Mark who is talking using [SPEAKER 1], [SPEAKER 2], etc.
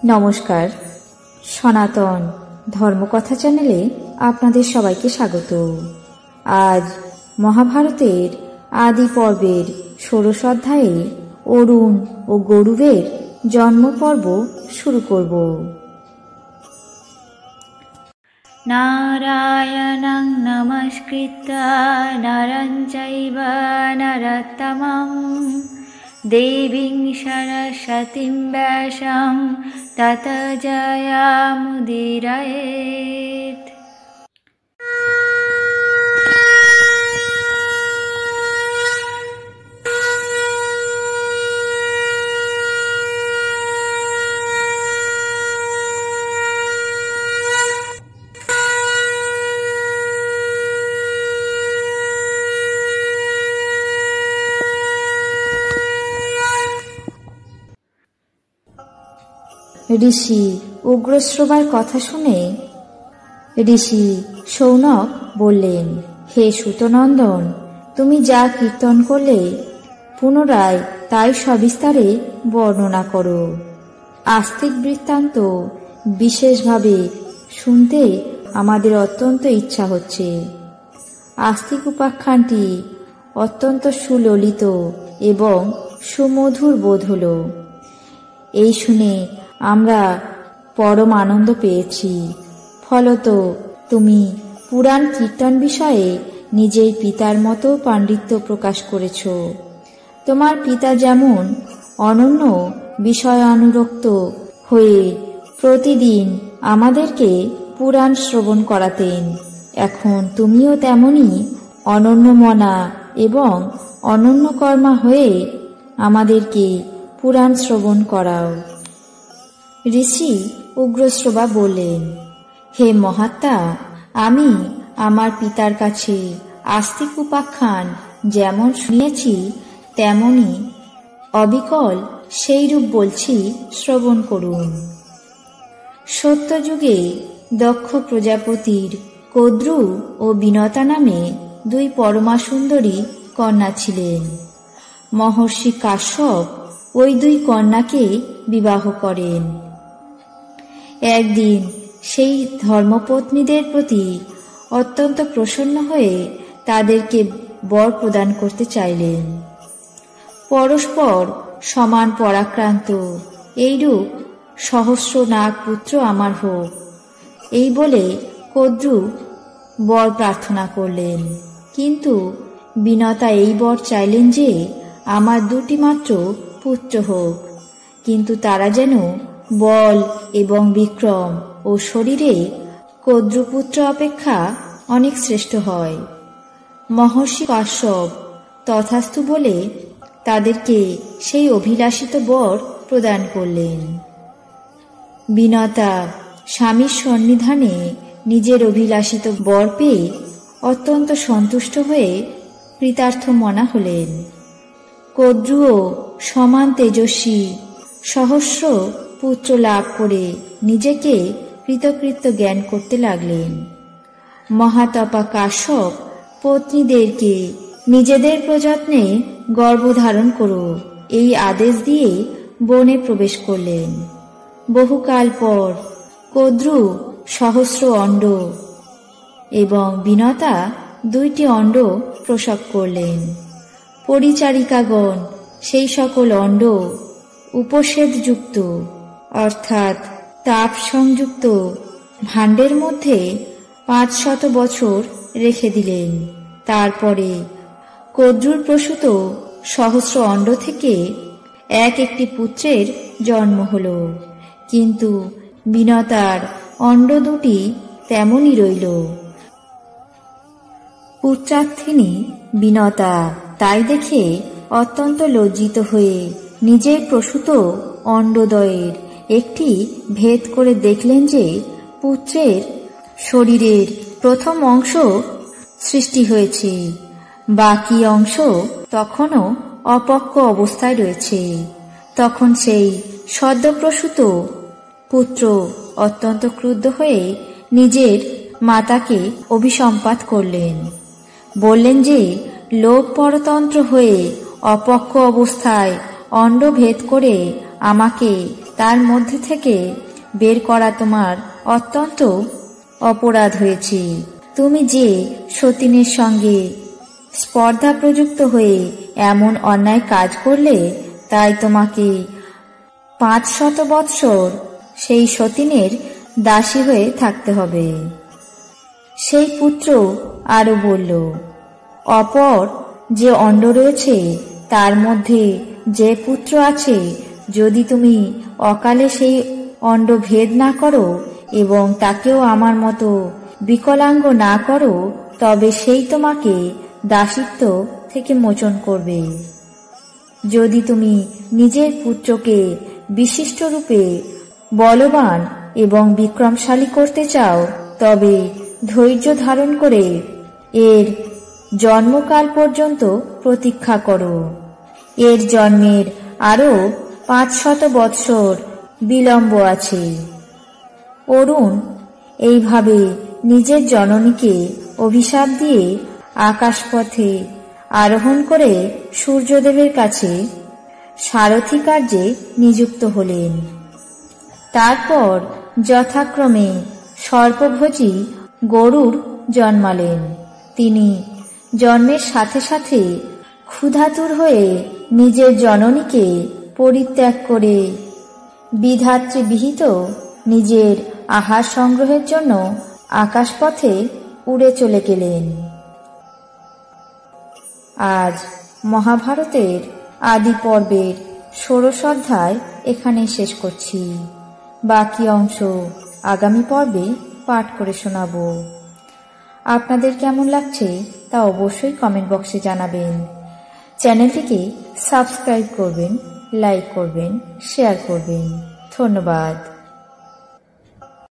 [SPEAKER 1] নমস্কার, সনাতন ধর্মকথা চ্যানেলে আপনাদের সবাইকে স্বাগত। আজ মহাভারতের আদি পর্বের ১৬ অধ্যায়ে অরুণ ও গরুড়ের জন্ম পর্ব শুরু করব।
[SPEAKER 2] নারায়ণং নমস্কৃত্য নরং চৈব নরোত্তমং দেবীং সরস্বতীং ব্যাসং ততো জয়মুদীরয়েৎ।
[SPEAKER 1] ঋষি উগ্রশ্রবার কথা শুনে ঋষি শৌনক বললেন, হে সুতনন্দন, তুমি যা কীর্তন করলে পুনরায় তাই সবিস্তারে বর্ণনা করো। আস্তিক বৃত্তান্ত বিশেষভাবে শুনতে আমাদের অত্যন্ত ইচ্ছা হচ্ছে। আস্তিক উপাখ্যানটি অত্যন্ত সুললিত এবং সুমধুর বোধ হল। এই শুনে আমরা পরম আনন্দ পেয়েছি। ফলত তুমি পুরাণ কীর্তন বিষয়ে নিজের পিতার মতো পাণ্ডিত্য প্রকাশ করেছ। তোমার পিতা যেমন অনন্য বিষয়ানুরক্ত হয়ে প্রতিদিন আমাদেরকে পুরাণ শ্রবণ করাতেন, এখন তুমিও তেমনি অনন্যমনা এবং অনন্যকর্মা হয়ে আমাদেরকে পুরাণ শ্রবণ করাও। ঋষি উগ্রশ্রবা বললেন, হে মহাত্মা, আমি আমার পিতার কাছে আস্তিক উপাখ্যান যেমন শুনিয়েছি তেমনি অবিকল সেইরূপ বলছি, শ্রবণ করুন। সত্যযুগে দক্ষ প্রজাপতির কদ্রু ও বিনতা নামে দুই পরমা সুন্দরী কন্যা ছিলেন। মহর্ষি কাশ্যপ ওই দুই কন্যাকে বিবাহ করেন। একদিন সেই ধর্মপত্নীদের প্রতি অত্যন্ত প্রসন্ন হয়ে তাদেরকে বর প্রদান করতে চাইলেন। পরস্পর সমান পরাক্রান্ত এইরূপ সহস্র নাগ পুত্র আমার হোক, এই বলে কদ্রু বর প্রার্থনা করলেন। কিন্তু বিনতা এই বর চাইলেন যে আমার দুটি মাত্র পুত্র হোক, কিন্তু তারা যেন বল এবং বিক্রম ও শরীরে কদ্রুপুত্র অপেক্ষা অনেক শ্রেষ্ঠ হয়। মহর্ষি কাশ্যপ তথাস্তু বলে তাদেরকে সেই অভিলাষিত বর প্রদান করলেন। বিনতা স্বামীর সন্নিধানে নিজের অভিলাষিত বর পেয়ে অত্যন্ত সন্তুষ্ট হয়ে কৃতার্থ মনা হলেন। কদ্রুও সমান তেজস্বী সহস্র পুত্র লাভ করে নিজেকে কৃতকৃত্য জ্ঞান করতে লাগলেন। মহাতপা কাশ্যপ পত্নীদেরকে নিজেদের প্রযত্নে গর্ভধারণ করো এই আদেশ দিয়ে বনে প্রবেশ করলেন। বহুকাল পর কদ্রু সহস্র অণ্ড এবং বিনতা দুইটি অণ্ড প্রসব করলেন। পরিচারিকাগণ সেই সকল অণ্ড উপসেদযুক্ত অর্থাৎ তাপ সংযুক্ত ভাণ্ডের মধ্যে ৫০০ বছর রেখে দিলেন। তারপরে কদ্রুর প্রসূত সহস্র অণ্ড থেকে একটি পুত্রের জন্ম হল, কিন্তু বিনতার অণ্ড দুটি তেমনই রইল। পুত্রার্থিনী বিনতা তাই দেখে অত্যন্ত লজ্জিত হয়ে নিজের প্রসূত অণ্ডদ্বয়ের একটি ভেদ করে দেখলেন যে পুত্রের শরীরের প্রথম অংশ সৃষ্টি হয়েছে, বাকি অংশ তখনও অপক্ক অবস্থায় রয়েছে। তখন সেই সদ্যপ্রসূত পুত্র অত্যন্ত ক্রুদ্ধ হয়ে নিজের মাতাকে অভিসম্পাত করলেন। বললেন যে লোভ পরতন্ত্র হয়ে অপক্ক অবস্থায় অণ্ড ভেদ করে আমাকে তার মধ্যে থেকে বের করা তোমার অত্যন্ত অপরাধ হয়েছে। তুমি যে সতীনের সঙ্গে স্পর্ধা প্রযুক্ত হয়ে এমন অন্যায় কাজ করলে, তাই তোমাকে 500 বৎসর সেই সতীনের দাসী হয়ে থাকতে হবে। সেই পুত্র আরো বলল, অপর যে অণ্ড রয়েছে তার মধ্যে যে পুত্র আছে, যদি তুমি অকালে সেই অণ্ড ভেদ না করো এবং তাকেও আমার মতো বিকলাঙ্গ না করো, তবে সেই তোমাকে দাসিত্ব থেকে মোচন করবে। যদি তুমি নিজের পুত্রকে বিশিষ্ট রূপে বলবান এবং বিক্রমশালী করতে চাও, তবে ধৈর্য ধারণ করে এর জন্মকাল পর্যন্ত প্রতীক্ষা করো। এর জন্মের আরো 500 বৎসর বিলম্ব আছে। অরুণ এইভাবে নিজের জননীকে অভিশাপ দিয়ে আকাশপথে আরোহণ করে সূর্যদেবের কাছে সারথি কার্যে নিযুক্ত হলেন। তারপর যথাক্রমে সর্পভোজী গরুড় জন্মালেন। তিনি জন্মের সাথে সাথে ক্ষুধাতুর হয়ে নিজের জননীকে পরিত্যাগ করে বিধাত্রী বিহিত নিজের আহার সংগ্রহের জন্য আকাশপথে উড়ে চলে গেলেন। আজ মহাভারতের আদি পর্বের 16 অধ্যায় এখানেই শেষ করছি। বাকি অংশ আগামী পর্বে পাঠ করে শোনাব। আপনাদের কেমন লাগছে তা অবশ্যই কমেন্ট বক্সে জানাবেন। চ্যানেলটিকে সাবস্ক্রাইব করবেন, লাইক করবেন, শেয়ার করবেন। ধন্যবাদ।